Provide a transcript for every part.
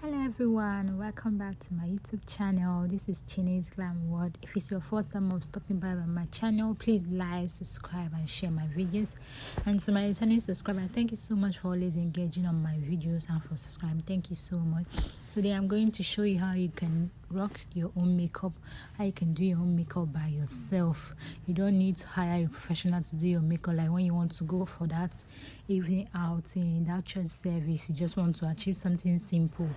Hello everyone, welcome back to my YouTube channel. This is Chine's Glam World. If it's your first time of stopping by my channel, please like, subscribe and share my videos. And to my returning subscriber, thank you so much for always engaging on my videos and for subscribing. Thank you so much. Today I'm going to show you how you can rock your own makeup, how you can do your own makeup by yourself. You don't need to hire a professional to do your makeup. Like when you want to go for that evening outing, that church service, you just want to achieve something simple.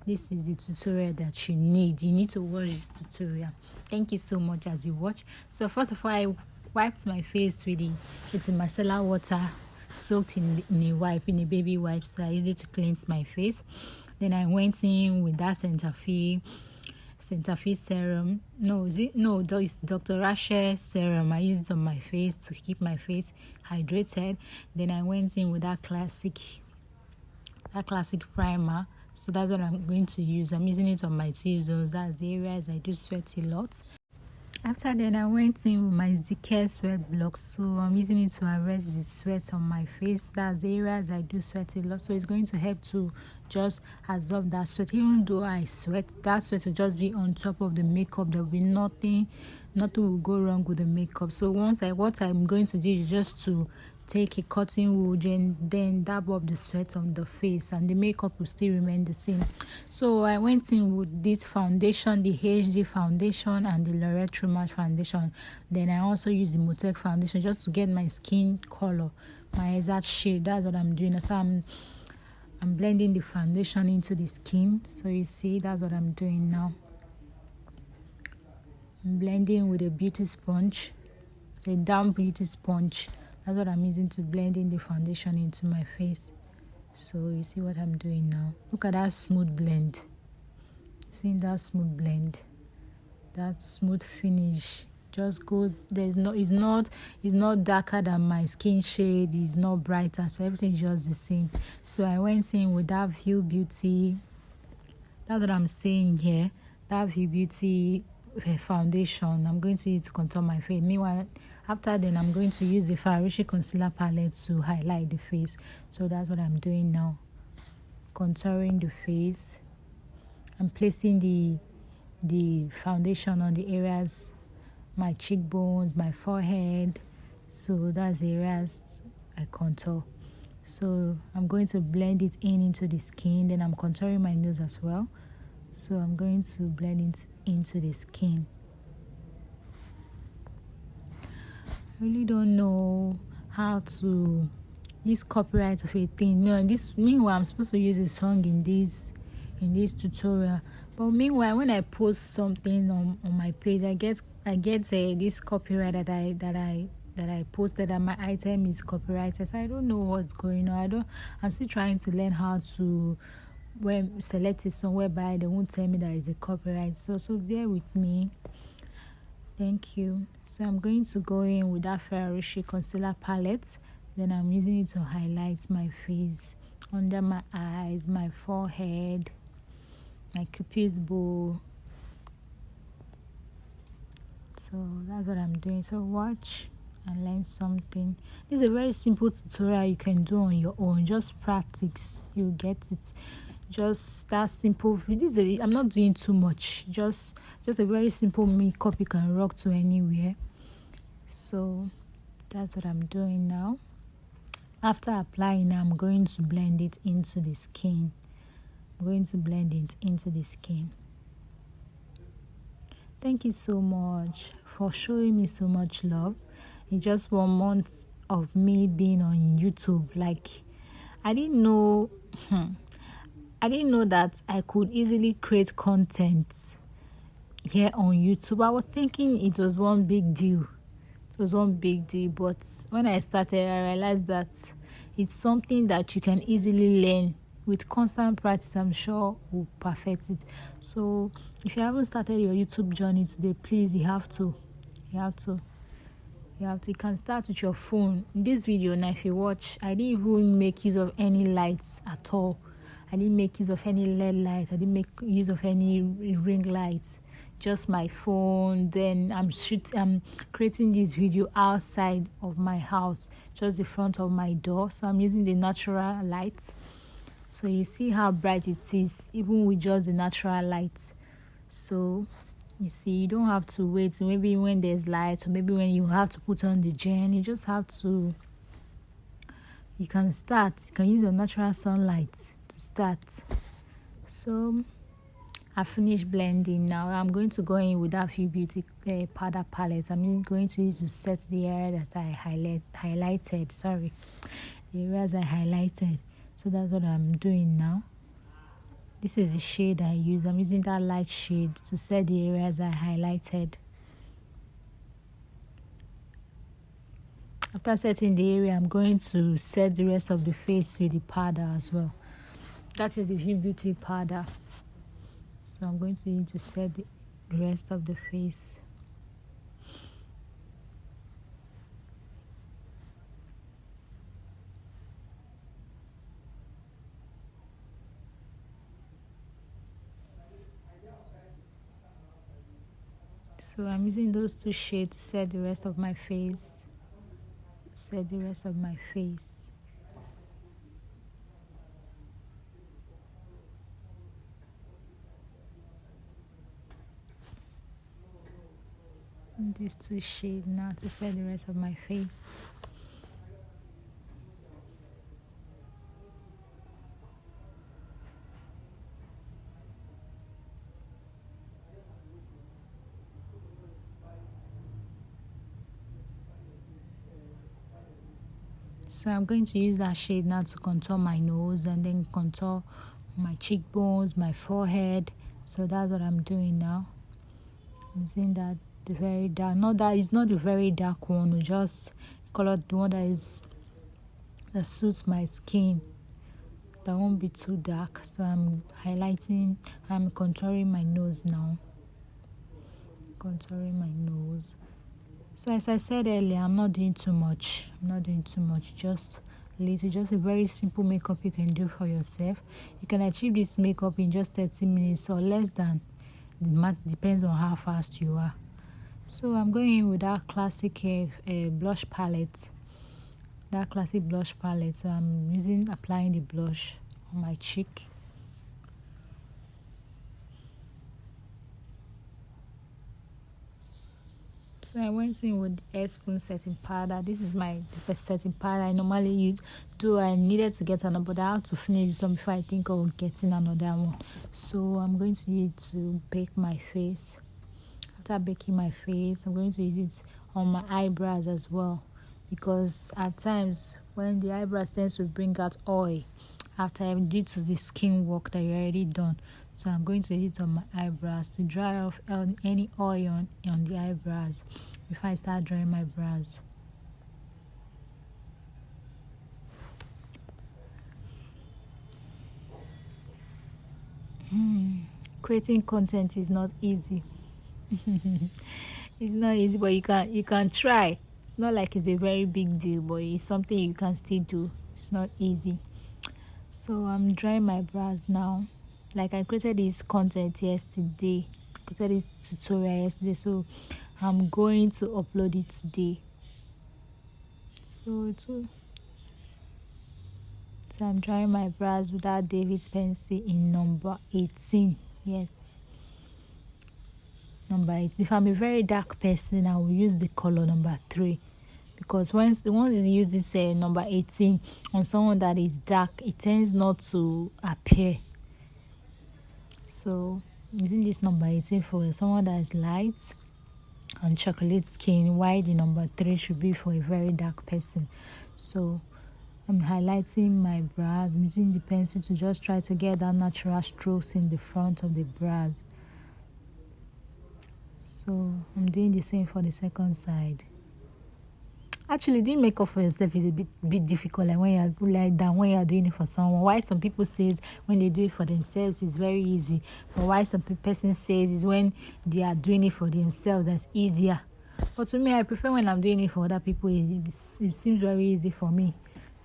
This is the tutorial that you need. You need to watch this tutorial. Thank you so much as you watch. So first of all, I wiped my face with the micellar water soaked in a baby wipe, so I used it to cleanse my face. Then I went in with that Cetaphil serum. It's Dr. Rachel serum. I used it on my face to keep my face hydrated. Then I went in with that classic primer. So that's what I'm going to use. I'm using it on my T-zones. That's the areas I do sweat a lot. After then, I went in with my ZK sweat block. So I'm using it to arrest the sweat on my face. That's the areas I do sweat a lot. So it's going to help to just absorb that sweat. Even though I sweat, that sweat will just be on top of the makeup. There will be nothing will go wrong with the makeup. So what I'm going to do is just to take a cotton wool and then dab up the sweat on the face, and the makeup will still remain the same. So I went in with this foundation, the HD foundation and the L'Oreal True Match foundation. Then I also use the Mutec foundation just to get my skin color, my exact shade. That's what I'm doing. So I'm blending the foundation into the skin. So you see, that's what I'm doing now. I'm blending with a beauty sponge, a damp beauty sponge. That's what I'm using to blend in the foundation into my face. So you see what I'm doing now. Look at that smooth blend. Seeing that smooth blend, that smooth finish. Just goes. It's not darker than my skin shade. It's not brighter. So everything is just the same. So I went in with that View Beauty. That's what I'm saying here. That View Beauty foundation. I'm going to use to contour my face. Meanwhile, after then, I'm going to use the Farishi concealer palette to highlight the face. So that's what I'm doing now. Contouring the face. I'm placing the foundation on the areas, my cheekbones, my forehead. So that's the areas I contour. So I'm going to blend it into the skin. Then I'm contouring my nose as well. So I'm going to blend it into the skin. I really don't know how to use copyright of a thing. Meanwhile, I'm supposed to use a song in this tutorial. But meanwhile, when I post something on my page, I get this copyright that I posted, that my item is copyrighted. So I don't know what's going on. I'm still trying to learn how to select a song whereby they won't tell me that it's a copyright. So bear with me. Thank you. So I'm going to go in with that Farishi concealer palette. Then I'm using it to highlight my face, under my eyes, my forehead, my cupid's bow. So that's what I'm doing. So watch and learn something. This is a very simple tutorial you can do on your own. Just practice, you get it. Just that simple. I'm not doing too much. Just a very simple makeup you can rock to anywhere. So that's what I'm doing now. After applying, I'm going to blend it into the skin. Thank you so much for showing me so much love. In just 1 month of me being on YouTube, I didn't know that I could easily create content here on YouTube. I was thinking it was one big deal. But when I started, I realized that it's something that you can easily learn. With constant practice, I'm sure we'll perfect it. So if you haven't started your YouTube journey today, please, you have to. You can start with your phone. In this video now, if you watch, I didn't even make use of any lights at all. I didn't make use of any LED lights. I didn't make use of any ring lights. Just my phone. Then I'm creating this video outside of my house, just the front of my door. So I'm using the natural lights. So you see how bright it is, even with just the natural light. So you see, you don't have to wait maybe when there's light, or maybe when you have to put on the gen. You just have to, you can use your natural sunlight to start. So I finished blending. Now I'm going to go in with that Few Beauty powder palette. I'm going to use to set the area that I highlighted. Sorry, the areas I highlighted. So that's what I'm doing now. This is the shade I use. I'm using that light shade to set the areas I highlighted. After setting the area, I'm going to set the rest of the face with the powder as well. That is the Few Beauty powder. So I'm going to use to set the rest of the face. So I'm using those two shades to set the rest of my face. Set the rest of my face. And these two shades now to set the rest of my face. So I'm going to use that shade now to contour my nose and then contour my cheekbones, my forehead. So that's what I'm doing now. I'm using that the very dark, it's not the very dark one, just colored the one that suits my skin. That won't be too dark. So I'm contouring my nose now. Contouring my nose. So as I said earlier, I'm not doing too much. Just a very simple makeup you can do for yourself. You can achieve this makeup in just 30 minutes or less than. Depends on how fast you are. So I'm going in with that classic blush palette. So I'm applying the blush on my cheek. So I went in with Airspun setting powder. This is the first setting powder I normally use. Though I needed to get another, but I have to finish this one before I think of getting another one. So I'm going to use it to bake my face. After baking my face, I'm going to use it on my eyebrows as well. Because at times, when the eyebrows tends to bring out oil, due to the skin work that you already done. So I'm going to use it on my eyebrows to dry off any oil on the eyebrows before I start drawing my brows. Creating content is not easy. It's not easy, but you can try. It's not like it's a very big deal, but it's something you can still do. It's not easy. So I'm drawing my brows now. Like I created this content yesterday. Created this tutorial yesterday. So I'm going to upload it today. So I'm drawing my brows with that David's pencil in number 18. Yes. Number 8. If I'm a very dark person, I will use the color number 3. Because once you use this number 18 on someone that is dark, it tends not to appear. So using this number 18 for someone that is light and chocolate skin, while the number 3 should be for a very dark person. So I'm highlighting my brows. I'm using the pencil to just try to get that natural strokes in the front of the brows. So I'm doing the same for the second side. Actually, doing makeup for yourself is a bit difficult, like when you're doing it for someone. Why some people says when they do it for themselves it's very easy, but why some person says is when they are doing it for themselves that's easier. But to me, I prefer when I'm doing it for other people. It seems very easy for me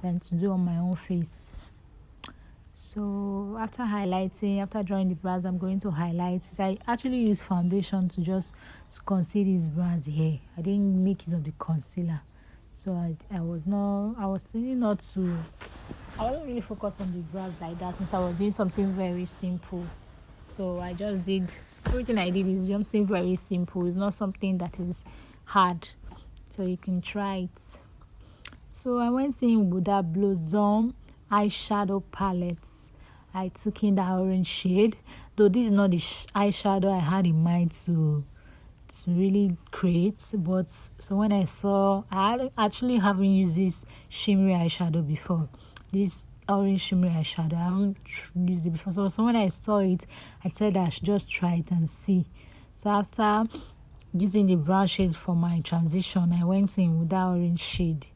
than to do on my own face. So after drawing the brows, I'm going to highlight. I actually use foundation to conceal these brows here. I didn't make use of the concealer. So I was thinking not to I wasn't really focused on the brows like that since I was doing something very simple. So I just did everything I did is something very simple. It's not something that is hard. So you can try it. So I went in with that Blossom eyeshadow palettes. I took in that orange shade. Though this is not the eyeshadow I had in mind to really create, but so when I actually haven't used this shimmery eyeshadow before, this orange shimmery eyeshadow, I haven't used it before. So when I saw it, I said I should just try it and see. So after using the brown shade for my transition, I went in with that orange shade,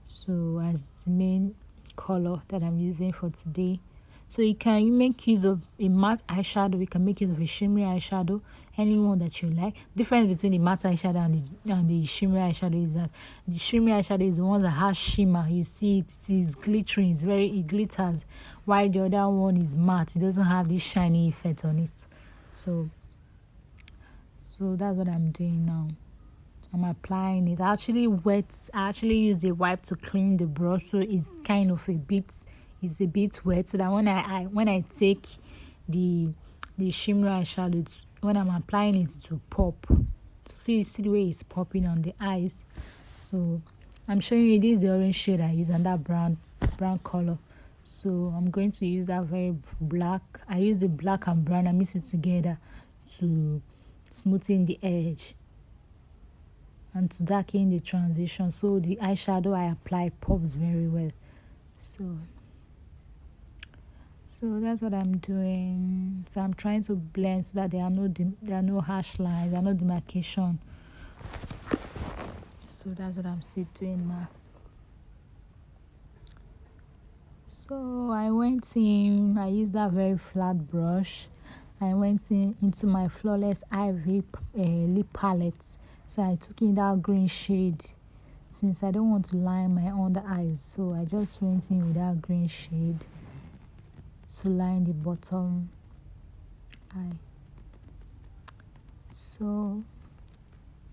so as the main color that I'm using for today. So you can make use of a matte eyeshadow, you can make use of a shimmery eyeshadow, any one that you like. Difference between the matte eyeshadow and the shimmery eyeshadow is that the shimmery eyeshadow is the one that has shimmer. You see it is glittering, it glitters, while the other one is matte. It doesn't have this shiny effect on it. So that's what I'm doing now. I'm applying it. I actually use the wipe to clean the brush, so it's kind of a bit wet, so that when I take the shimmer eyeshadow, when I'm applying it, to pop. So you see the way it's popping on the eyes. So I'm showing you, this is the orange shade I use and that brown color. So I'm going to use that very black. I use the black and brown and mix it together to smoothen the edge and to darken the transition, so the eyeshadow I applied pops very well. So that's what I'm doing. So I'm trying to blend so that there are no harsh lines, there are no demarcation. So that's what I'm still doing now. So I used that very flat brush. I went into my Flawless Ivy lip palette. So I took in that green shade, since I don't want to line my under eyes. So I just went in with that green shade to line the bottom eye. So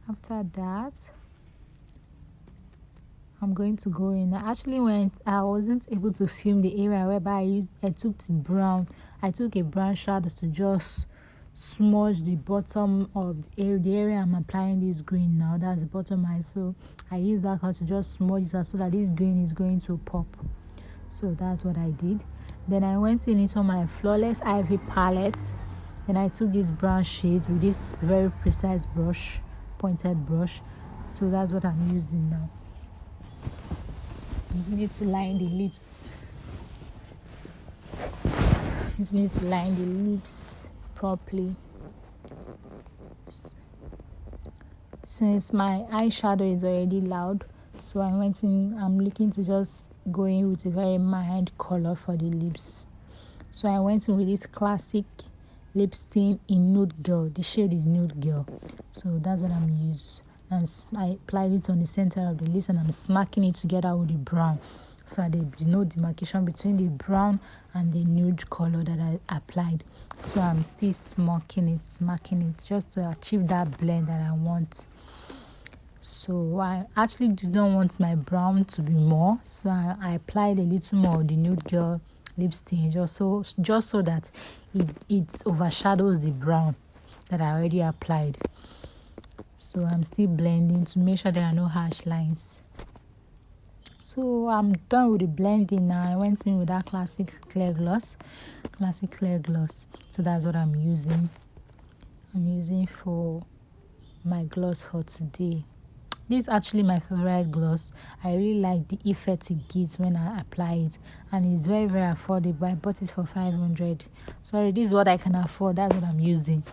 after that, I'm going to go in. Actually, when I wasn't able to film the area whereby I took a brown shadow to just smudge the bottom of the area I'm applying this green now. That's the bottom eye. So I use that color to just smudge that so that this green is going to pop. So that's what I did. Then I went into my Flawless Ivy palette. Then I took this brown shade with this very precise brush, pointed brush. So that's what I'm using now. I'm using it to line the lips. Properly. Since my eyeshadow is already loud, so I'm looking to just go in with a very mild color for the lips. So I went in with this classic lip stain in Nude Girl. The shade is Nude Girl. So that's what I'm using. And I applied it on the center of the lips, and I'm smacking it together with the brown, so there be no demarcation between the brown and the nude color that I applied. So I'm still smacking it just to achieve that blend that I want. So I actually did not want my brown to be more, so I applied a little more of the Nude Girl lip stain just so that it overshadows the brown that I already applied. So I'm still blending to make sure there are no harsh lines. So I'm done with the blending now. I went in with that classic clear gloss. So that's what I'm using. I'm using for my gloss for today. This is actually my favorite gloss. I really like the effect it gives when I apply it, and it's very, very affordable. I bought it for 500. Sorry, this is what I can afford. That's what I'm using.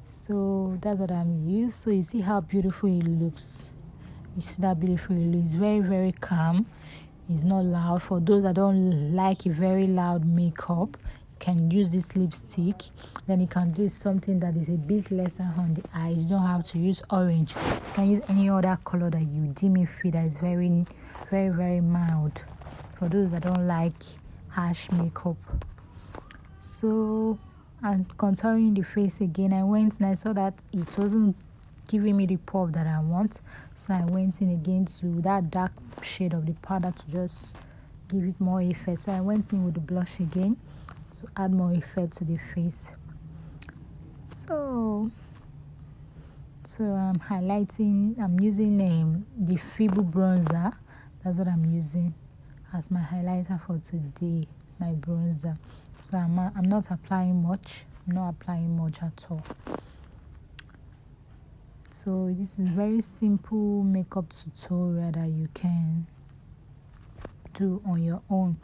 So that's what I'm using. So you see how beautiful it looks. It's very, very calm. It's not loud. For those that don't like a very loud makeup, you can use this lipstick. Then you can do something that is a bit lesser on the eyes. You don't have to use orange. You can use any other color that you deem it fit, that is very, very, very mild. For those that don't like harsh makeup. So, and contouring the face again, I went and I saw that it wasn't giving me the pop that I want. So I went in again to that dark shade of the powder to just give it more effect. So I went in with the blush again to add more effect to the face. So I'm highlighting, I'm using the Fibu bronzer. That's what I'm using as my highlighter for today, my bronzer. So I'm not applying much. I'm not applying much at all. So this is very simple makeup tutorial that you can do on your own.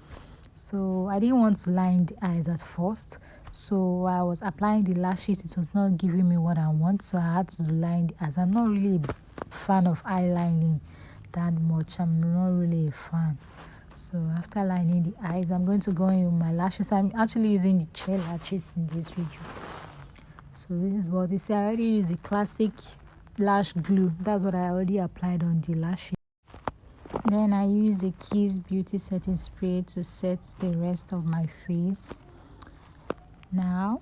So I didn't want to line the eyes at first, so I was applying the lashes. It was not giving me what I want, so I had to line the eyes. I'm not really a fan of eyelining that much. I'm not really a fan. So after lining the eyes, I'm going to go in with my lashes. I'm actually using the gel lashes in this video. So this is what this. I already used the classic lash glue. That's what I already applied on the lashes. Then I use the Kiss Beauty Setting Spray to set the rest of my face. Now,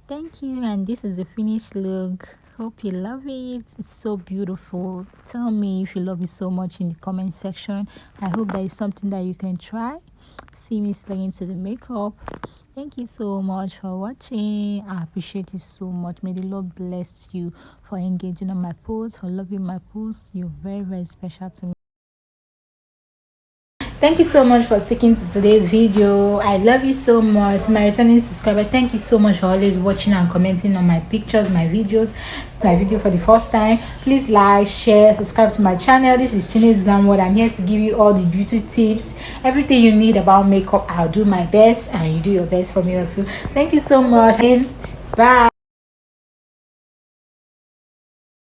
thank you, and this is the finished look. Hope you love it. It's so beautiful. Tell me if you love it so much in the comment section. I hope that is something that you can try. See me slaying to the makeup. Thank you so much for watching. I appreciate it so much. May the Lord bless you for engaging on my posts, for loving my posts. You're very, very special to me. Thank you so much for sticking to today's video. I love you so much. My returning subscriber, thank you so much for always watching and commenting on my pictures, my videos, my video for the first time. Please like, share, subscribe to my channel. This is Chine's Glam World. I'm here to give you all the beauty tips, everything you need about makeup. I'll do my best and you do your best for me also. Thank you so much and bye.